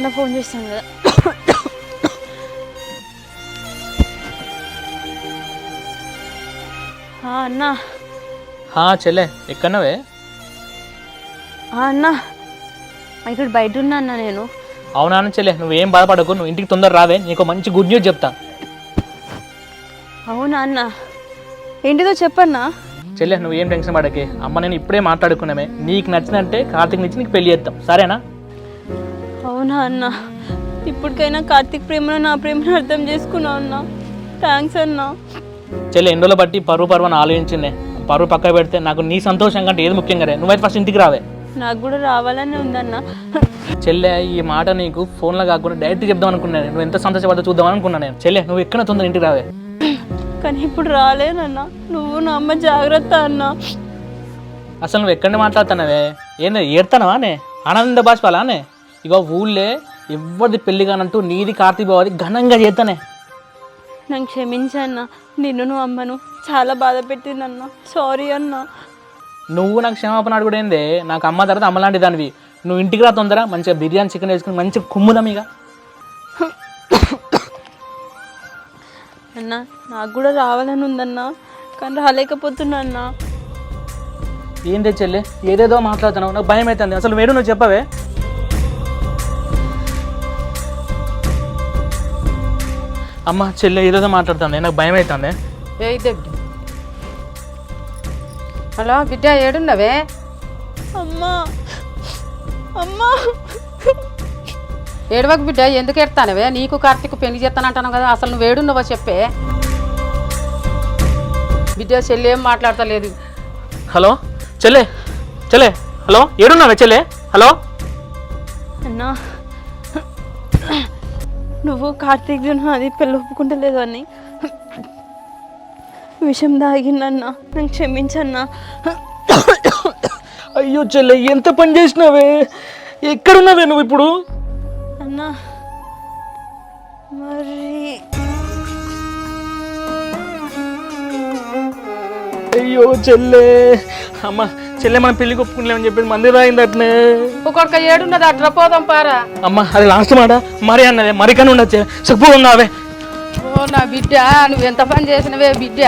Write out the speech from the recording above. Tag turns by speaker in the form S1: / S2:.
S1: అన్న ఫోన్ చేస్తాను కదా. అన్నా.
S2: చెల్లె ఎక్కడనవే?
S1: అన్నా ఇక్కడ బయట ఉన్నా అన్న నేను.
S2: అవునా చెల్లె, నువ్వేం బాధపడకు, నువ్వు ఇంటికి తొందర రావే, నీకు మంచి గుడ్ న్యూస్ చెప్తా.
S1: అవునా అన్న, ఏంటిదో చెప్పన్నా.
S2: చెల్లె నువ్వేం టెన్షన్ పడకే, అమ్మ నేను ఇప్పుడే మాట్లాడుకున్నామే, నీకు నచ్చినంటే కార్తీక్ నుంచి నీకు పెళ్లి చేస్తాం, సరేనా?
S1: అవునా అన్న, ఇప్పటికైనా కార్తీక్ ప్రేమను నా ప్రేమను అర్థం చేసుకున్నావు అన్న. థ్యాంక్స్ అన్న.
S2: చెల్లె ఎన్ని రోజులు బట్టి పరువు అని ఆలోచించిందే, పరువు పక్క పెడితే నాకు నీ సంతోషం కంటే ఏది ముఖ్యంగా రే, నువ్వైతే ఫస్ట్ ఇంటికి రావే.
S1: నాకు కూడా రావాలని ఉందన్న.
S2: చెల్లె ఈ మాట నీకు ఫోన్లో కాకుండా డైరెక్ట్ చెప్దాం అనుకున్నాను, నువ్వు ఎంత సంతోషపడతా చూద్దాం అనుకున్నాను నేను. చెల్లె నువ్వు ఎక్కడ తొందర ఇంటికి రావే.
S1: కానీ ఇప్పుడు రాలేనన్నా, నువ్వు నా అమ్మ జాగ్రత్త అన్న.
S2: అసలు నువ్వు ఎక్కడ మాట్లాడుతున్నావే, ఏంది ఏడతానవా నే, ఆనంద బాష్పాలానే? ఇగో ఊళ్ళే ఎవరిది పెళ్లి కానంటూ నీది కార్తీక్ బావది ఘనంగా చేస్తానే.
S1: నన్ను క్షమించన్న, నిన్ను అమ్మను చాలా బాధ పెట్టిందన్న. సారీ అన్న.
S2: నువ్వు నాకు క్షమాపణ అడుగుడేందే, నాకు అమ్మ తర్వాత అమ్మ లాంటి దానివి. నువ్వు ఇంటికి రా తొందర, మంచిగా బిర్యానీ చికెన్ వేసుకుని మంచిగా కుమ్ముదాం ఇక.
S1: అన్న నాకు కూడా రావాలని ఉందన్న, కానీ రాలేకపోతున్నా అన్న.
S2: ఏంటి చెల్లె ఏదేదో మాట్లాడుతున్నావు, నాకు భయం అవుతుంది. అసలు వేడు నువ్వు చెప్పవే. అమ్మ చెల్లె ఏదేదో మాట్లాడుతుంది, నాకు భయం అవుతుంది.
S3: హలో బిడ్డ, ఏడున్నవే?
S1: అమ్మా అమ్మా.
S3: ఏడవకు బిడ్డ, ఎందుకు ఎడతానవే? నీకు కార్తీక్ పెళ్లి చేస్తానంటాను కదా, అసలు నువ్వు ఏడున్నవో చెప్పే. బిడ్డ చెల్లి ఏం మాట్లాడతలేదు.
S2: హలో చెల్లె, చెల్లె హలో, ఏడున్నావే చెల్లె? హలో
S1: అన్నా, నువ్వు కార్తీక్ అది పెళ్ళి ఒప్పుకుంటలేదు అని విషయం దాగిందన్నా, నన్ను క్షమించన్నా.
S2: అయ్యో చెల్లె ఎంత పని చేసినావే, ఎక్కడున్నావే నువ్వు ఇప్పుడు?
S1: అన్నా మరి
S2: అయ్యో చెల్లె, అమ్మ చెల్లె మనం పెళ్లి ఒప్పుకునేమని చెప్పేసి మంది రాయింది అట్నే.
S3: ఒక్కొక్క ఏడున్నది అట్లా పోదాం పారా.
S2: అమ్మ అది లాస్ట్ మాట, మరి అన్నదే మరికన్నా ఉండొచ్చే, చెప్పు ఉన్నావే.
S3: ఓ నా బిడ్డ, నువ్వు ఎంత పని చేసినవే బిడ్డ.